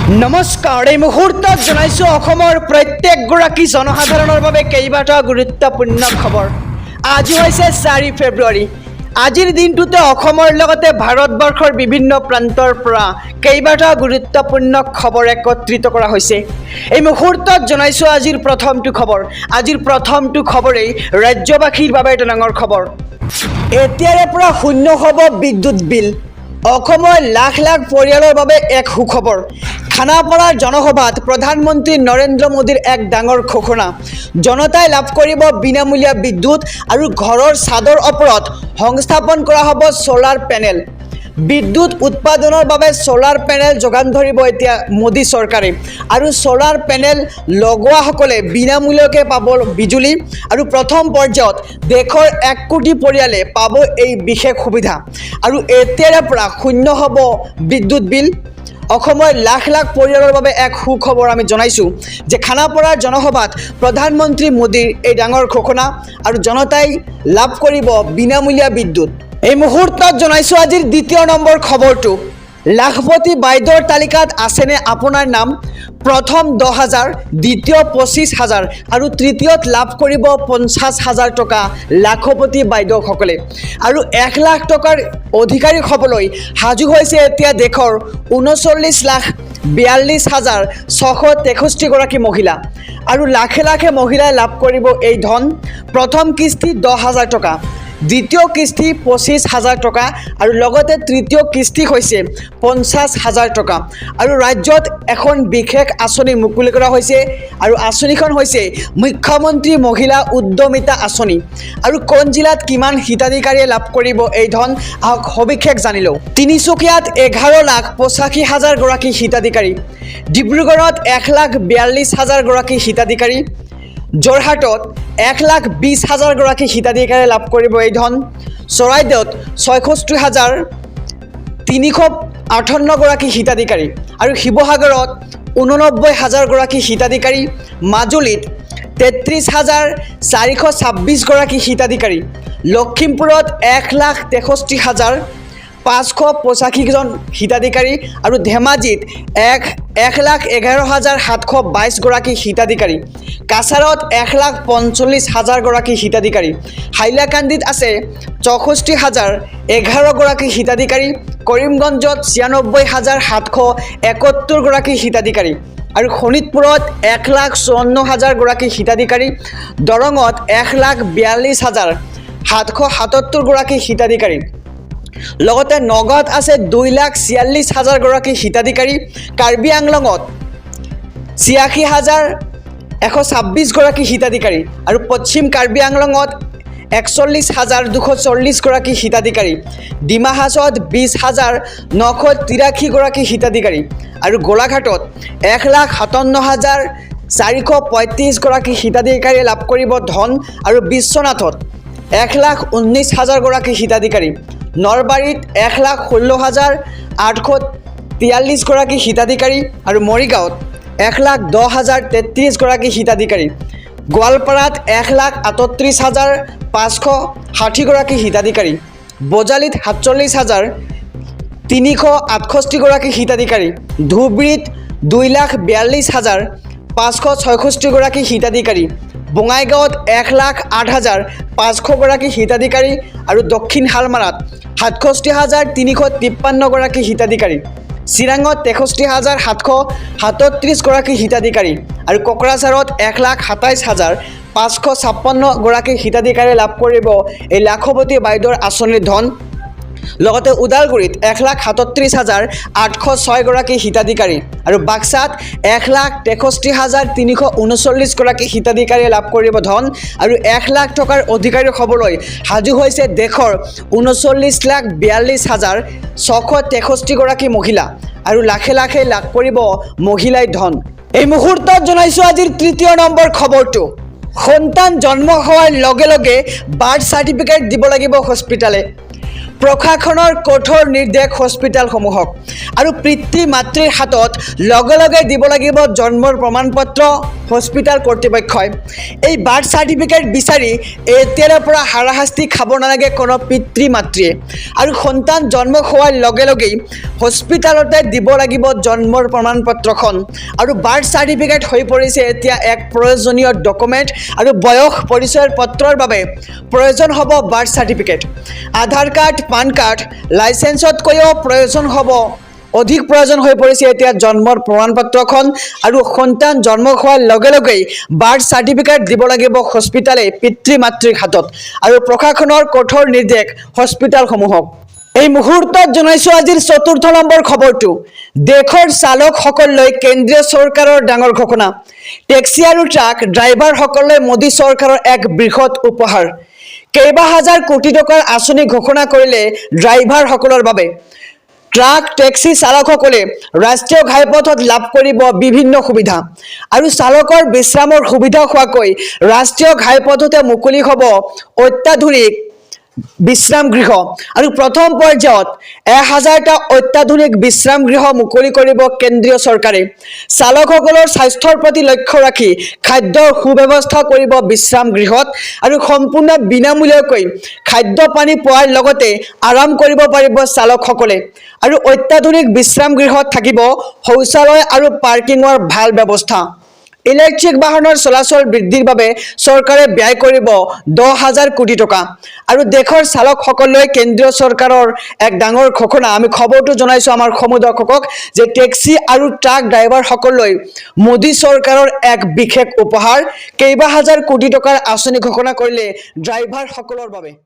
নমস্কাৰ এই মুহূৰ্তত জনাইছোঁ অসমৰ প্ৰত্যেকগৰাকী জনসাধাৰণৰ বাবে কেইবাটাও গুৰুত্বপূৰ্ণ খবৰ। আজি হৈছে 4 ফেব্ৰুৱাৰী। আজিৰ দিনটোতে অসমৰ লগতে ভাৰতবৰ্ষৰ বিভিন্ন প্ৰান্তৰ পৰা কেইবাটাও গুৰুত্বপূৰ্ণ খবৰ একত্ৰিত কৰা হৈছে। এই মুহূৰ্তত জনাইছোঁ আজিৰ প্ৰথমটো খবৰ। আজিৰ প্ৰথমটো খবৰেই ৰাজ্যবাসীৰ বাবে এটা ডাঙৰ খবৰ। এতিয়াৰে পৰা শূন্য হ'ব বিদ্যুৎ বিল। অসমৰ লাখ লাখ পৰিয়ালৰ বাবে এক সুখবৰ। খানাপাৰাৰ জনসভাত প্ৰধানমন্ত্ৰী নৰেন্দ্ৰ মোদীৰ এক ডাঙৰ ঘোষণা। জনতাই লাভ কৰিব বিনামূলীয়া বিদ্যুৎ আৰু ঘৰৰ ছাদৰ ওপৰত সংস্থাপন কৰা হ'ব ছ'লাৰ পেনেল। বিদ্যুৎ উৎপাদনৰ বাবে ছ'লাৰ পেনেল যোগান ধৰিব এতিয়া মোদী চৰকাৰে। আৰু ছ'লাৰ পেনেল লগোৱাসকলে বিনামূলীয়াকৈ পাব বিজুলী আৰু প্ৰথম পৰ্যায়ত দেশৰ 1 কোটি পৰিয়ালে পাব এই বিশেষ সুবিধা। আৰু এতিয়াৰে পৰা শূন্য হ'ব বিদ্যুৎ বিল। অসমৰ লাখ লাখ পৰিয়ালৰ বাবে এক সুখবৰ আমি জনাইছোঁ যে খানাপাৰাৰ জনসভাত প্ৰধানমন্ত্ৰী মোদীৰ এই ডাঙৰ ঘোষণা আৰু জনতাই লাভ কৰিব বিনামূলীয়া বিদ্যুৎ। এই মুহূৰ্তত জনাইছোঁ আজিৰ দ্বিতীয় নম্বৰ খবৰটো। লাখপতি বাইদেউৰ তালিকাত আছেনে আপোনাৰ নাম? প্ৰথম 10,000, দ্বিতীয় 25,000 আৰু তৃতীয়ত লাভ কৰিব 50,000 টকা লাখপতি বাইদেউসকলে। আৰু 1 লাখ টকাৰ অধিকাৰী হ'বলৈ সাজু হৈছে এতিয়া দেশৰ 39,42,663 গৰাকী মহিলা। আৰু লাখে লাখে মহিলাই লাভ কৰিব এই ধন। প্ৰথম কিস্তি 10,000 টকা, দ্বিতীয় কিস্তি 25,000 টকা আৰু লগতে তৃতীয় কিস্তি হৈছে 50,000 টকা। আৰু ৰাজ্যত এখন বিশেষ আঁচনি মুকলি কৰা হৈছে আৰু আঁচনিখন হৈছে মুখ্যমন্ত্ৰী মহিলা উদ্যমিতা আঁচনি। আৰু কোন জিলাত কিমান হিতাধিকাৰীয়ে লাভ কৰিব এই ধন আহক সবিশেষ জানি লওঁ। তিনিচুকীয়াত 11,85,000 গৰাকী হিতাধিকাৰী, ডিব্ৰুগড়ত 1,42,000 গৰাকী হিতাধিকাৰী, যোৰহাটত 1,20,000 গৰাকী হিতাধিকাৰীয়ে লাভ কৰিব এই ধন, চৰাইদেউত 66,358 গৰাকী হিতাধিকাৰী আৰু শিৱসাগৰত 89,000 গৰাকী হিতাধিকাৰী, মাজুলীত 33,426 গৰাকী হিতাধিকাৰী, লখিমপুৰত 1,63,585 জন হিতাধিকাৰী আৰু ধেমাজিত 1,11,722 গৰাকী হিতাধিকাৰী, কাছাৰত 1,45,000 গৰাকী হিতাধিকাৰী, হাইলাকান্দিত আছে 64,011 গৰাকী হিতাধিকাৰী, কৰিমগঞ্জত 96,771 গৰাকী হিতাধিকাৰী আৰু শোণিতপুৰত 1,54,000 গৰাকী হিতাধিকাৰী, দৰঙত 1,42,777 গৰাকী হিতাধিকাৰী, লগতে নগাঁৱত আছে 2,46,000 গৰাকী হিতাধিকাৰী, কাৰ্বি আংলঙত 86,126 গৰাকী হিতাধিকাৰী আৰু পশ্চিম কাৰ্বি আংলঙত 41,240 গৰাকী হিতাধিকাৰী, ডিমা হাছাওত 20,983 গৰাকী হিতাধিকাৰী আৰু গোলাঘাটত 1,57,435 গৰাকী হিতাধিকাৰীয়ে লাভ কৰিব ধন আৰু বিশ্বনাথত 1,19,000 গৰাকী হিতাধিকাৰী, নলবাৰীত 1,16,843 গৰাকী হিতাধিকাৰী আৰু মৰিগাঁৱত 1,10,033 গৰাকী হিতাধিকাৰী, গোৱালপাৰাত 1,38,560 গৰাকী হিতাধিকাৰী, বজালীত 47,368 গৰাকী হিতাধিকাৰী, ধুবুৰীত 2,42,566 গৰাকী হিতাধিকাৰী, বঙাইগাঁৱত 1,08,500 গৰাকী হিতাধিকাৰী আৰু দক্ষিণ শালমাৰাত 67,353 গৰাকী হিতাধিকাৰী, চিৰাঙত 63,737 গৰাকী হিতাধিকাৰী আৰু কোকৰাঝাৰত 1,27,556 গৰাকী হিতাধিকাৰীয়ে লাভ কৰিব এই লাখপতি বাইদেউৰ আঁচনিৰ ধন। লগতে ওদালগুৰিত 1,37,806 গৰাকী হিতাধিকাৰী আৰু বাক্সাত 1,63,339 গৰাকী হিতাধিকাৰীয়ে লাভ কৰিব ধন আৰু 1 লাখ টকাৰ অধিকাৰী হ'বলৈ সাজু হৈছে দেশৰ 39,42,663 গৰাকী মহিলা আৰু লাখে লাখে লাভ কৰিব মহিলাই ধন। এই মুহূৰ্তত জনাইছোঁ আজিৰ তৃতীয় নম্বৰ খবৰটো। সন্তান জন্ম হোৱাৰ লগে লগে বাৰ্থ চাৰ্টিফিকেট দিব লাগিব হস্পিটালে। প্ৰশাসনৰ কঠোৰ নিৰ্দেশ হস্পিটালসমূহক। আৰু পিতৃ মাতৃৰ হাতত লগে লগে দিব লাগিব জন্মৰ প্ৰমাণপত্ৰ হস্পিটাল কৰ্তৃপক্ষই এই বাৰ্থ চাৰ্টিফিকেট বিচাৰি এতিয়াৰে পৰা হাৰাশাস্তি খাব নালাগে কোনো পিতৃ মাতৃয়ে আৰু সন্তান জন্ম হোৱাৰ লগে লগেই হস্পিটালতে দিব লাগিব জন্মৰ প্ৰমাণ পত্ৰখন আৰু বাৰ্থ চাৰ্টিফিকেট হৈ পৰিছে এতিয়া এক প্ৰয়োজনীয় ডকুমেণ্ট আৰু বয়স পৰিচয় পত্ৰৰ বাবে প্ৰয়োজন হ'ব বাৰ্থ চাৰ্টিফিকেট আধাৰ কাৰ্ড পান কাৰ্ড লাইচেন্সতকৈও প্ৰয়োজন হ'ব অধিক প্ৰয়োজন হৈ পৰিছে এতিয়া জন্মৰ প্ৰমাণ পত্ৰখন আৰু সন্তান জন্ম হোৱাৰ লগে লগেই বাৰ্থ চাৰ্টিফিকেট দিব লাগিব হস্পিটালে পিতৃ মাতৃৰ হাতত আৰু প্ৰশাসনৰ কঠোৰ নিৰ্দেশ হস্পিটালসমূহক এই মুহূৰ্তত জনাইছোঁ আজিৰ ৪ৰ্থ নম্বৰ খবৰটো দেশৰ চালকসকললৈ কেন্দ্ৰীয় চৰকাৰৰ ডাঙৰ ঘোষণা টেক্সি আৰু ট্ৰাক ড্ৰাইভাৰসকললৈ মোদী চৰকাৰৰ এক বৃহৎ উপহাৰ কেইবা হাজাৰ কোটি টকাৰ আঁচনি ঘোষণা কৰিলে ড্ৰাইভাৰসকলৰ বাবে ট্ৰাক টেক্সি চালকসকলে ৰাষ্ট্ৰীয় ঘাইপথত লাভ কৰিব বিভিন্ন সুবিধা আৰু চালকৰ বিশ্ৰামৰ সুবিধা হোৱাকৈ ৰাষ্ট্ৰীয় ঘাইপথতে মুকলি হ'ব অত্যাধুনিক বিশ্ৰাম গৃহ আৰু প্ৰথম পৰ্যায়ত 1000টা অত্যাধুনিক বিশ্ৰাম গৃহ মুকলি কৰিব কেন্দ্ৰীয় চৰকাৰে চালকসকলৰ স্বাস্থ্যৰ প্ৰতি লক্ষ্য ৰাখি খাদ্যৰ সুব্যৱস্থা কৰিব বিশ্ৰাম গৃহত আৰু সম্পূৰ্ণ বিনামূলীয়াকৈ খাদ্য পানী পোৱাৰ লগতে আৰাম কৰিব পাৰিব চালকসকলে আৰু অত্যাধুনিক বিশ্ৰাম গৃহত থাকিব শৌচালয় আৰু পাৰ্কিঙৰ ভাল ব্যৱস্থা ইলেক্ট্ৰিক বাহনৰ চলাচল বৃদ্ধিৰ বাবে চৰকাৰে ব্যয় কৰিব 10,000 কোটি টকা আৰু দেশৰ চালকসকললৈ কেন্দ্ৰীয় চৰকাৰৰ এক ডাঙৰ ঘোষণা আমি খবৰটো জনাইছোঁ আমাৰ সমুদৰ্শকক যে টেক্সি আৰু ট্ৰাক ড্ৰাইভাৰসকললৈ মোদী চৰকাৰৰ এক বিশেষ উপহাৰ কেইবা হাজাৰ কোটি টকাৰ আঁচনি ঘোষণা কৰিলে ড্ৰাইভাৰসকলৰ বাবে